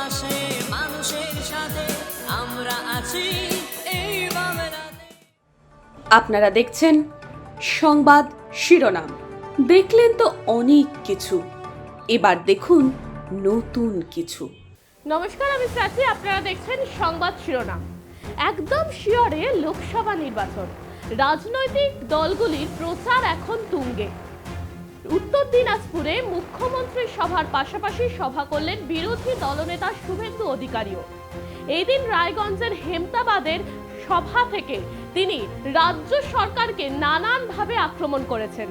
পাশে মানুষের সাথে আমরা আছি এই বাংলাতে। আপনারা দেখছেন সংবাদ শিরোনাম। দেখলেন তো অনেক কিছু, এবার দেখুন নতুন কিছু। নমস্কার, আমি প্রাচী। আপনারা দেখছেন সংবাদ শিরোনাম। একদম শিয়রে লোকসভা নির্বাচন, রাজনৈতিক দলগুলির প্রচার এখন তুঙ্গে। উত্তর দিনাজপুরে মুখ্যমন্ত্রীর সভার পাশাপাশি সভা করলেন বিরোধী দলনেতা শুভেন্দু অধিকারীও। এই দিন রায়গঞ্জের হেমতাবাদের সভা থেকে তিনি রাজ্য সরকারকে নানানভাবে আক্রমণ করেছেন।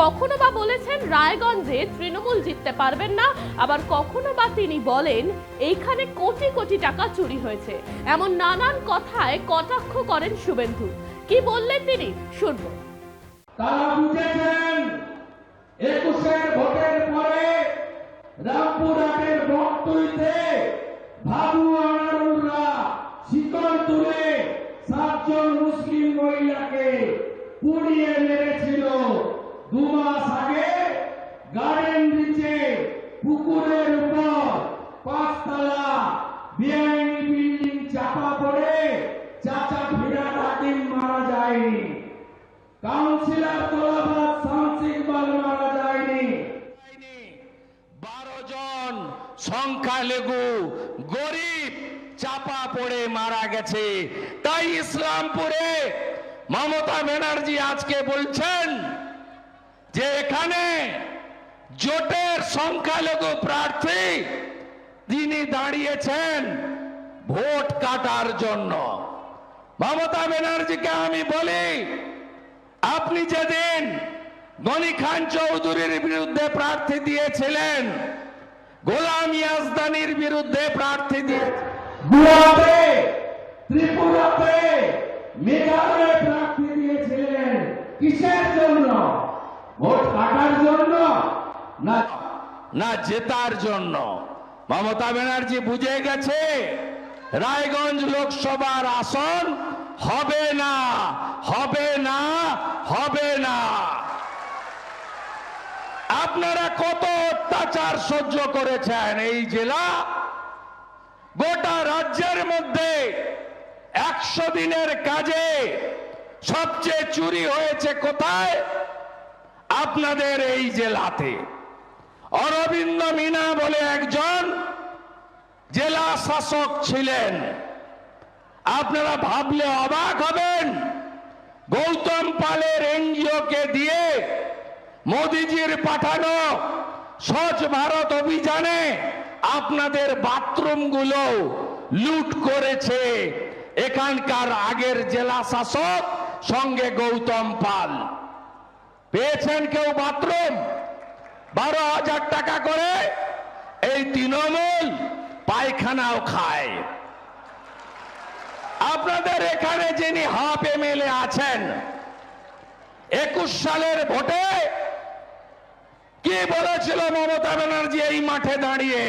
কখনো বা বলেছেন রায়গঞ্জে তৃণমূল জিততে পারবেন না, আবার কখনো বা তিনি বলেন এইখানে কোটি কোটি টাকা চুরি হয়েছে। এমন নানান কথায় কটাক্ষ করেন শুভেন্দু। কি বললেন তিনি, শুনবো। তারা বুঝেছেন 21-এর ভোটের পরে রামপুরহাটের বক্তব্যে ভাবু আনারুলরা শিকল তুলে 7 জন মুসলিম মহিলাকে পুড়িয়ে মেরেছিল। 2 মাস আগে গার্ডেন রিচে পুকুরের উপর 5 তলা বেআইনি বিল্ডিং চাপা পড়ে চাচা ফিরাদ হাকিম মারা যায়নি। কাউন্সিলর তোলাবাদ শামস ইকবাল মারা যায়নি। 12 জন সংখ্যালঘু গরিব চাপা পড়ে মারা গেছে। তাই ইসলামপুরে মমতা ব্যানার্জি আজকে বলছেন যে এখানে জোটের সংখ্যালঘু প্রার্থী তিনি দাঁড়িয়েছেন ভোট কাটার জন্য। মমতা ব্যানার্জিকে আমি বলি, আপনি যেদিন গনি খান চৌধুরীর বিরুদ্ধে প্রার্থী দিয়েছিলেন, গোলাম ইয়াজদানির বিরুদ্ধে প্রার্থী দিয়েছিলেন, গোয়াতে, ত্রিপুরাতে, মেঘালয়ে প্রার্থী দিয়েছিলেন, কিসের জন্য? ভোট কাটার জন্য না জেতার জন্য? মমতা ব্যানার্জি বুঝে গেছে রায়গঞ্জ লোকসভার আসন হবে না, হবে না, হবে না। আপনারা কত অত্যাচার সহ্য করেছেন এই জেলা। গোটা রাজ্যের মধ্যে 100 দিনের কাজে সবচেয়ে চুরি হয়েছে কোথায়? আপনাদের এই জেলাতে। অরবিন্দ মিনা বলে একজন জেলা শাসক ছিলেন। আপনারা ভাবলে অবাক হবেন, গৌতম পালের এনজিও কে দিয়ে মোদিজির পাঠানো স্বচ্ছ ভারত অভিযানে আপনাদের বাথরুমগুলো লুট করেছে এখানকার আগের জেলা শাসক, সঙ্গে গৌতম পাল। পেয়েছেন কেউ বাথরুম? 12,000 টাকা করে এই তৃণমূল পায়খানাও খায়। আপনাদের এখানে যিনি হাফ এমএলএ আছেন, 21 সালের ভোটে কি বলেছিল মমতা ব্যানার্জি এই মাঠে দাঁড়িয়ে?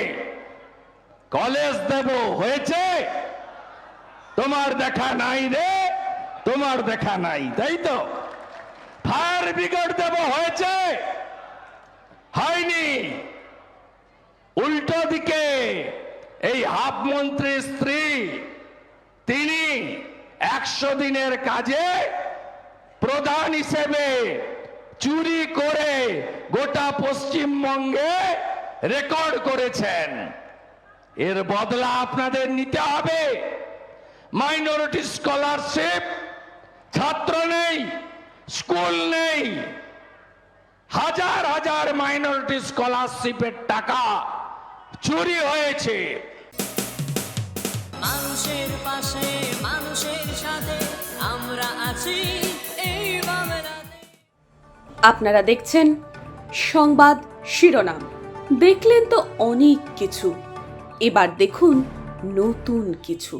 কলেজ দেব, হয়েছে? তোমার দেখা নাই রে, তোমার দেখা নাই, তাই তো? ফায়ার ব্রিগেড দেব, হয়েছে? হয়নি। উল্টো দিকে এই হাফ মন্ত্রীর স্ত্রী, তিনি 100 দিনের কাজে প্রধান হিসেবে চুরি করে গোটা পশ্চিমবঙ্গে রেকর্ড করেছেন। এর বদলা আপনাদের নিতে হবে। মাইনরিটি স্কলারশিপ, ছাত্র নেই, স্কুল নেই, হাজার হাজার মাইনরিটি স্কলারশিপের টাকা চুরি হয়েছে। মানুষের পাশে মানুষের সাথে আমরা আছি এই বাংলাতে। আপনারা দেখছেন সংবাদ শিরোনাম। দেখলেন তো অনেক কিছু, এবার দেখুন নতুন কিছু।